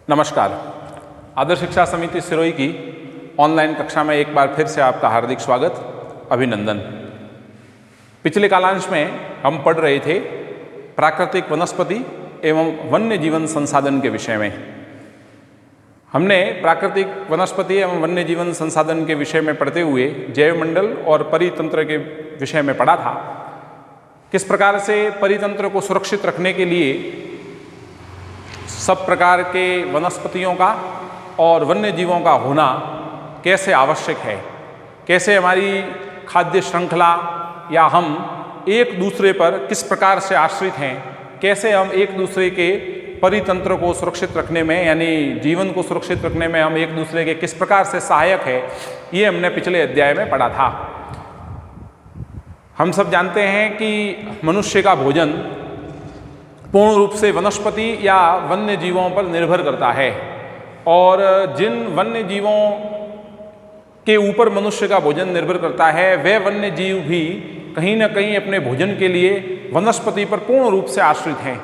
नमस्कार। आदर्श शिक्षा समिति सिरोही की ऑनलाइन कक्षा में एक बार फिर से आपका हार्दिक स्वागत, अभिनंदन। पिछले कालांश में हम पढ़ रहे थे प्राकृतिक वनस्पति एवं वन्य जीवन संसाधन के विषय में। हमने प्राकृतिक वनस्पति एवं वन्य जीवन संसाधन के विषय में पढ़ते हुए जैव मंडल और परितंत्र के विषय में पढ़ा था। किस प्रकार से परितंत्र को सुरक्षित रखने के लिए सब प्रकार के वनस्पतियों का और वन्य जीवों का होना कैसे आवश्यक है, कैसे हमारी खाद्य श्रृंखला या हम एक दूसरे पर किस प्रकार से आश्रित हैं, कैसे हम एक दूसरे के परितंत्र को सुरक्षित रखने में यानी जीवन को सुरक्षित रखने में हम एक दूसरे के किस प्रकार से सहायक है, ये हमने पिछले अध्याय में पढ़ा था। हम सब जानते हैं कि मनुष्य का भोजन पूर्ण रूप से वनस्पति या वन्य जीवों पर निर्भर करता है और जिन वन्य जीवों के ऊपर मनुष्य का भोजन निर्भर करता है वे वन्य जीव भी कहीं ना कहीं अपने भोजन के लिए वनस्पति पर पूर्ण रूप से आश्रित हैं।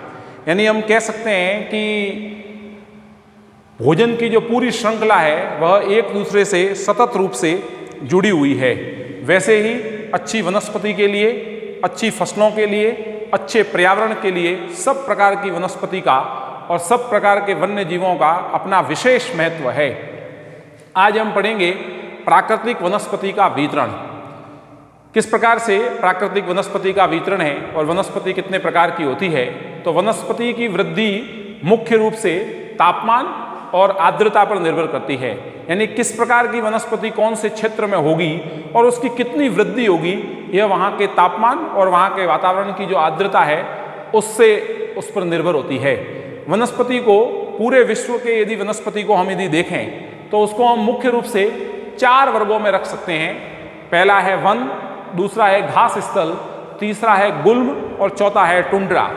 यानी हम कह सकते हैं कि भोजन की जो पूरी श्रृंखला है वह एक दूसरे से सतत रूप से जुड़ी हुई है। वैसे ही अच्छी वनस्पति के लिए, अच्छी फसलों के लिए, अच्छे पर्यावरण के लिए सब प्रकार की वनस्पति का और सब प्रकार के वन्य जीवों का अपना विशेष महत्व है। आज हम पढ़ेंगे प्राकृतिक वनस्पति का वितरण। किस प्रकार से प्राकृतिक वनस्पति का वितरण है और वनस्पति कितने प्रकार की होती है। तो वनस्पति की वृद्धि मुख्य रूप से तापमान और आर्द्रता पर निर्भर करती है। यानी किस प्रकार की वनस्पति कौन से क्षेत्र में होगी और उसकी कितनी वृद्धि होगी, यह वहाँ के तापमान और वहाँ के वातावरण की जो आर्द्रता है उस पर निर्भर होती है। वनस्पति को पूरे विश्व के यदि वनस्पति को हम यदि देखें तो उसको हम मुख्य रूप से 4 वर्गों में रख सकते हैं। पहला है वन, दूसरा है घास स्थल, तीसरा है गुल्म और चौथा है टुंड्रा।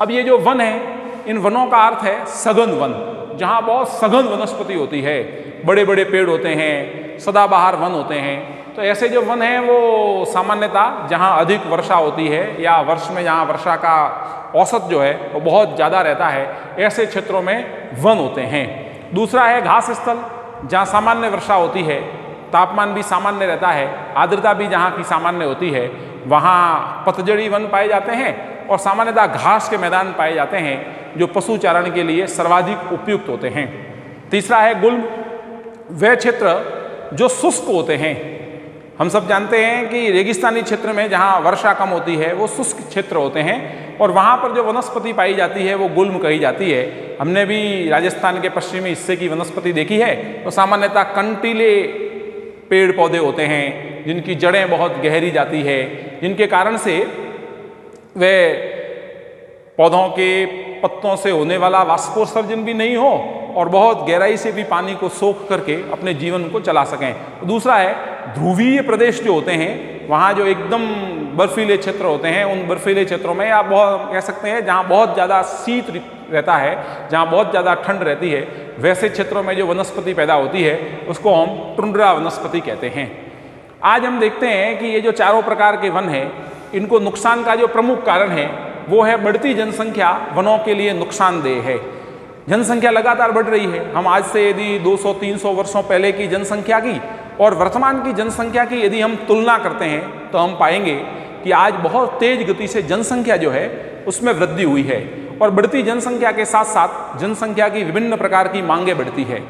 अब ये जो वन है, इन वनों का अर्थ है सघन वन, जहाँ बहुत सघन वनस्पति होती है, बड़े बड़े पेड़ होते हैं, सदाबहार वन होते हैं। तो ऐसे जो वन हैं वो सामान्यतः जहाँ अधिक वर्षा होती है या वर्ष में जहाँ वर्षा का औसत जो है वो बहुत ज़्यादा रहता है, ऐसे क्षेत्रों में वन होते हैं। दूसरा है घास स्थल, जहाँ सामान्य वर्षा होती है, तापमान भी सामान्य रहता है, आर्द्रता भी जहाँ की सामान्य होती है, वहाँ पतझड़ी वन पाए जाते हैं और सामान्यतः घास के मैदान पाए जाते हैं जो पशु चारण के लिए सर्वाधिक उपयुक्त होते हैं। तीसरा है गुल्म, वह क्षेत्र जो शुष्क होते हैं। हम सब जानते हैं कि रेगिस्तानी क्षेत्र में जहाँ वर्षा कम होती है वो शुष्क क्षेत्र होते हैं और वहाँ पर जो वनस्पति पाई जाती है वो गुल्म कही जाती है। हमने भी राजस्थान के पश्चिमी हिस्से की वनस्पति देखी है तो सामान्यतः कंटीले पेड़ पौधे होते हैं जिनकी जड़ें बहुत गहरी जाती है, जिनके कारण से वे पौधों के पत्तों से होने वाला वाष्पोत्सर्जन भी नहीं हो और बहुत गहराई से भी पानी को सोख करके अपने जीवन को चला सकें। दूसरा है ध्रुवीय प्रदेश जो होते हैं, वहाँ जो एकदम बर्फीले क्षेत्र होते हैं, उन बर्फीले क्षेत्रों में आप बहुत कह सकते हैं जहाँ बहुत ज़्यादा शीत रहता है, जहाँ बहुत ज़्यादा ठंड रहती है, वैसे क्षेत्रों में जो वनस्पति पैदा होती है उसको हम टुंड्रा वनस्पति कहते हैं। आज हम देखते हैं कि ये जो चारों प्रकार के वन हैं, इनको नुकसान का जो प्रमुख कारण है वो है बढ़ती जनसंख्या वनों के लिए नुकसानदेह है। जनसंख्या लगातार बढ़ रही है। हम आज से यदि 200-300 वर्षों पहले की जनसंख्या की और वर्तमान की जनसंख्या की यदि हम तुलना करते हैं तो हम पाएंगे कि आज बहुत तेज गति से जनसंख्या जो है उसमें वृद्धि हुई है और बढ़ती जनसंख्या के साथ साथ जनसंख्या की विभिन्न प्रकार की मांगें बढ़ती है।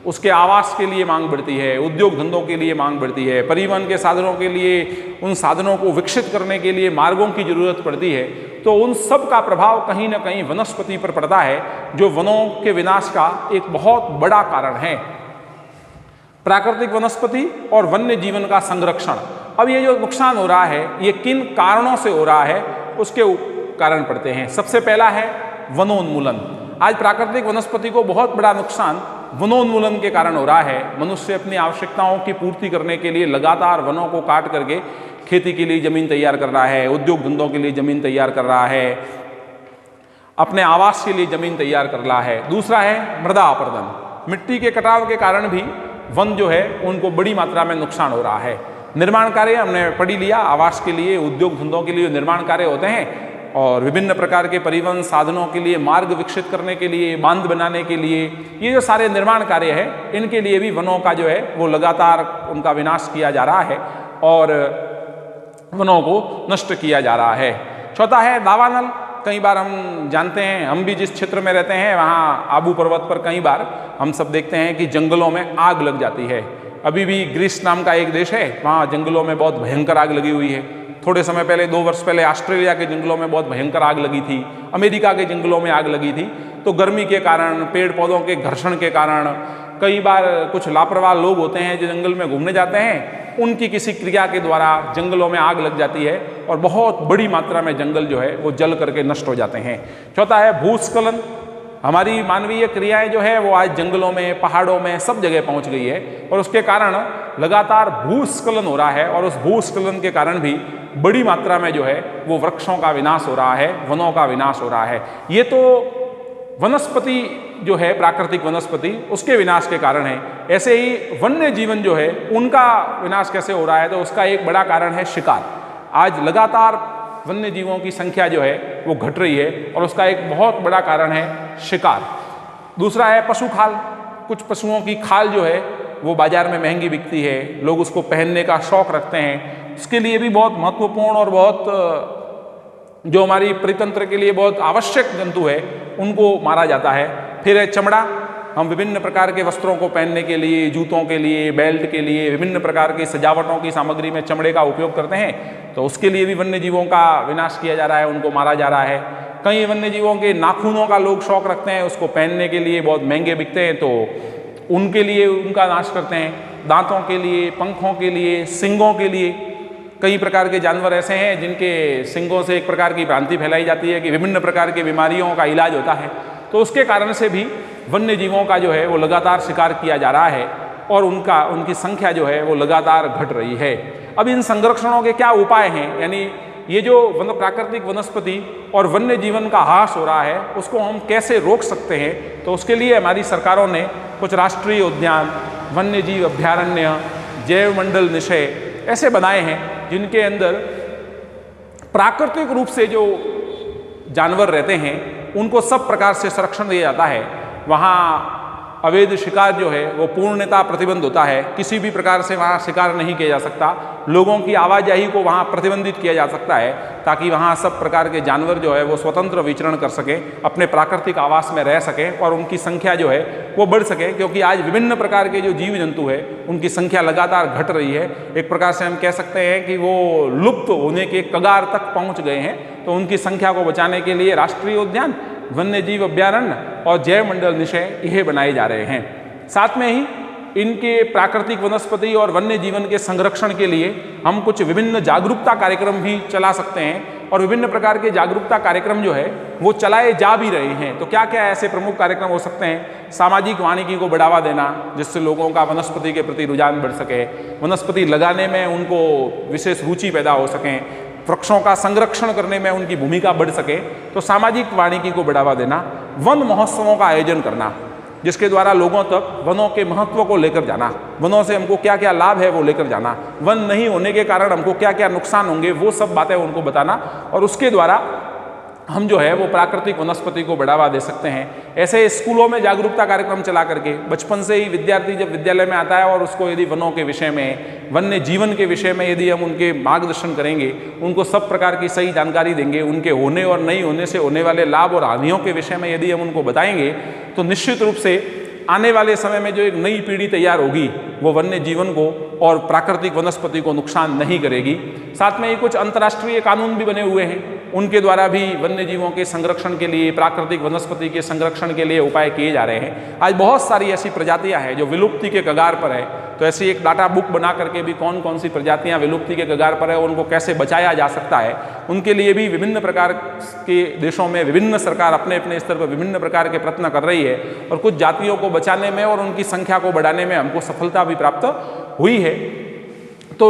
उसके आवास के लिए मांग बढ़ती है, उद्योग धंधों के लिए मांग बढ़ती है, परिवहन के साधनों के लिए, उन साधनों को विकसित करने के लिए मार्गों की जरूरत पड़ती है। तो उन सब का प्रभाव कहीं ना कहीं वनस्पति पर पड़ता है जो वनों के विनाश का एक बहुत बड़ा कारण है। प्राकृतिक वनस्पति और वन्य जीवन का संरक्षण। अब ये जो नुकसान हो रहा है ये किन कारणों से हो रहा है उसके कारण पड़ते हैं। सबसे पहला है वनोन्मूलन। आज प्राकृतिक वनस्पति को बहुत बड़ा नुकसान वनोन्मूलन के कारण हो रहा है। मनुष्य अपनी आवश्यकताओं की पूर्ति करने के लिए लगातार वनों को काट करके खेती के लिए जमीन तैयार कर रहा है, उद्योग धंधों के लिए जमीन तैयार कर रहा है, अपने आवास के लिए जमीन तैयार कर रहा है। दूसरा है मृदा अपरदन। मिट्टी के कटाव के कारण भी वन जो है उनको बड़ी मात्रा में नुकसान हो रहा है। निर्माण कार्य हमने पढ़ी लिया, आवास के लिए, उद्योग धंधों के लिए निर्माण कार्य होते हैं और विभिन्न प्रकार के परिवहन साधनों के लिए, मार्ग विकसित करने के लिए, बांध बनाने के लिए, ये जो सारे निर्माण कार्य है, इनके लिए भी वनों का जो है वो लगातार उनका विनाश किया जा रहा है और वनों को नष्ट किया जा रहा है। चौथा है दावानल। कई बार हम जानते हैं, हम भी जिस क्षेत्र में रहते हैं वहाँ आबू पर्वत पर कई बार हम सब देखते हैं कि जंगलों में आग लग जाती है। अभी भी ग्रीस नाम का एक देश है, वहाँ जंगलों में बहुत भयंकर आग लगी हुई है। थोड़े समय पहले, 2 वर्ष पहले ऑस्ट्रेलिया के जंगलों में बहुत भयंकर आग लगी थी, अमेरिका के जंगलों में आग लगी थी। तो गर्मी के कारण, पेड़ पौधों के घर्षण के कारण, कई बार कुछ लापरवाह लोग होते हैं जो जंगल में घूमने जाते हैं, उनकी किसी क्रिया के द्वारा जंगलों में आग लग जाती है और बहुत बड़ी मात्रा में जंगल जो है वो जल करके नष्ट हो जाते हैं। चौथा है भूस्खलन। हमारी मानवीय क्रियाएं जो है वो आज जंगलों में, पहाड़ों में, सब जगह पहुंच गई है और उसके कारण लगातार भूस्खलन हो रहा है और उस भूस्खलन के कारण भी बड़ी मात्रा में जो है वो वृक्षों का विनाश हो रहा है, वनों का विनाश हो रहा है। ये तो वनस्पति जो है, प्राकृतिक वनस्पति, उसके विनाश के कारण है। ऐसे ही वन्य जीवन जो है उनका विनाश कैसे हो रहा है, तो उसका एक बड़ा कारण है शिकार। आज लगातार वन्य जीवों की संख्या जो है वो घट रही है और उसका एक बहुत बड़ा कारण है शिकार। दूसरा है पशु खाल। कुछ पशुओं की खाल जो है वो बाजार में महंगी बिकती है, लोग उसको पहनने का शौक रखते हैं, उसके लिए भी बहुत महत्वपूर्ण और बहुत जो हमारी परितंत्र के लिए बहुत आवश्यक जंतु है उनको मारा जाता है। फिर है चमड़ा। हम विभिन्न प्रकार के वस्त्रों को पहनने के लिए, जूतों के लिए, बेल्ट के लिए, विभिन्न प्रकार की सजावटों की सामग्री में चमड़े का उपयोग करते हैं, तो उसके लिए भी वन्य जीवों का विनाश किया जा रहा है, उनको मारा जा रहा है। कई वन्य जीवों के नाखूनों का लोग शौक रखते हैं, उसको पहनने के लिए बहुत महंगे बिकते हैं, तो उनके लिए उनका नाश करते हैं। दांतों के लिए, पंखों के लिए, सींगों के लिए। कई प्रकार के जानवर ऐसे हैं जिनके सींगों से एक प्रकार की भ्रांति फैलाई जाती है कि विभिन्न प्रकार की बीमारियों का इलाज होता है, तो उसके कारण से भी वन्य जीवों का जो है वो लगातार शिकार किया जा रहा है और उनकी संख्या जो है वो लगातार घट रही है। अब इन संरक्षणों के क्या उपाय हैं, यानी ये जो प्राकृतिक वनस्पति और वन्य जीवन का ह्रास हो रहा है उसको हम कैसे रोक सकते हैं, तो उसके लिए हमारी सरकारों ने कुछ राष्ट्रीय उद्यान, वन्य जीव अभ्यारण्य, जैव मंडल निशय ऐसे बनाए हैं जिनके अंदर प्राकृतिक रूप से जो जानवर रहते हैं उनको सब प्रकार से संरक्षण दिया जाता है। वहाँ अवैध शिकार जो है वो पूर्णतः प्रतिबंध होता है, किसी भी प्रकार से वहाँ शिकार नहीं किया जा सकता। लोगों की आवाजाही को वहाँ प्रतिबंधित किया जा सकता है ताकि वहाँ सब प्रकार के जानवर जो है वो स्वतंत्र विचरण कर सकें, अपने प्राकृतिक आवास में रह सकें और उनकी संख्या जो है वो बढ़ सके, क्योंकि आज विभिन्न प्रकार के जो जीव जंतु है उनकी संख्या लगातार घट रही है। एक प्रकार से हम कह सकते हैं कि वो लुप्त होने के कगार तक पहुँच गए हैं, तो उनकी संख्या को बचाने के लिए राष्ट्रीय उद्यान, वन्य जीव अभ्यारण्य और जैव मंडल निशय यह बनाए जा रहे हैं। साथ में ही इनके प्राकृतिक वनस्पति और वन्य जीवन के संरक्षण के लिए हम कुछ विभिन्न जागरूकता कार्यक्रम भी चला सकते हैं और विभिन्न प्रकार के जागरूकता कार्यक्रम जो है वो चलाए जा भी रहे हैं। तो क्या क्या ऐसे प्रमुख कार्यक्रम हो सकते हैं? सामाजिक वानिकी को बढ़ावा देना, जिससे लोगों का वनस्पति के प्रति रुझान बढ़ सके, वनस्पति लगाने में उनको विशेष रुचि पैदा हो सकें, वृक्षों का संरक्षण करने में उनकी भूमिका बढ़ सके, तो सामाजिक वानिकी को बढ़ावा देना, वन महोत्सवों का आयोजन करना जिसके द्वारा लोगों तक वनों के महत्व को लेकर जाना, वनों से हमको क्या क्या लाभ है वो लेकर जाना, वन नहीं होने के कारण हमको क्या क्या नुकसान होंगे वो सब बातें उनको बताना, और उसके द्वारा हम जो है वो प्राकृतिक वनस्पति को बढ़ावा दे सकते हैं। ऐसे स्कूलों में जागरूकता कार्यक्रम चला करके बचपन से ही विद्यार्थी जब विद्यालय में आता है और उसको यदि वनों के विषय में, वन्य जीवन के विषय में यदि हम उनके मार्गदर्शन करेंगे, उनको सब प्रकार की सही जानकारी देंगे, उनके होने और नहीं होने से होने वाले लाभ और हानियों के विषय में यदि हम उनको बताएंगे, तो निश्चित रूप से आने वाले समय में जो एक नई पीढ़ी तैयार होगी वो वन्य जीवन को और प्राकृतिक वनस्पति को नुकसान नहीं करेगी। साथ में ही कुछ अंतर्राष्ट्रीय कानून भी बने हुए हैं, उनके द्वारा भी वन्य जीवों के संरक्षण के लिए, प्राकृतिक वनस्पति के संरक्षण के लिए उपाय किए जा रहे हैं। आज बहुत सारी ऐसी प्रजातियां हैं जो विलुप्ति के कगार पर है, तो ऐसी एक डाटा बुक बना करके भी कौन कौन सी प्रजातियां विलुप्ति के कगार पर है, उनको कैसे बचाया जा सकता है, उनके लिए भी विभिन्न प्रकार के देशों में विभिन्न सरकार अपने अपने स्तर पर विभिन्न प्रकार के प्रयत्न कर रही है और कुछ जातियों को बचाने में और उनकी संख्या को बढ़ाने में हमको सफलता भी प्राप्त हुई है। तो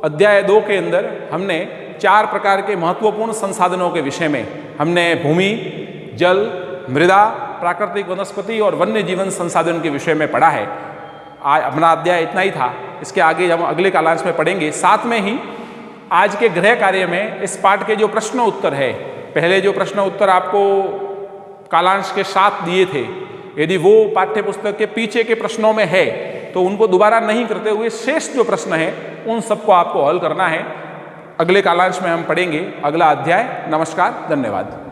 अध्याय 2 के अंदर हमने 4 प्रकार के महत्वपूर्ण संसाधनों के विषय में हमने भूमि, जल, मृदा, प्राकृतिक वनस्पति और वन्य जीवन संसाधन के विषय में पढ़ा है। आज अपना अध्याय इतना ही था, इसके आगे हम अगले कालांश में पढ़ेंगे। साथ में ही आज के गृह कार्य में इस पाठ के जो प्रश्न उत्तर है पहले जो प्रश्न उत्तर आपको कालांश के साथ दिए थे, यदि वो पाठ्य पुस्तक के पीछे के प्रश्नों में है तो उनको दोबारा नहीं करते हुए शेष जो प्रश्न है उन सबको आपको हल करना है। अगले कालांश में हम पढ़ेंगे अगला अध्याय। नमस्कार, धन्यवाद।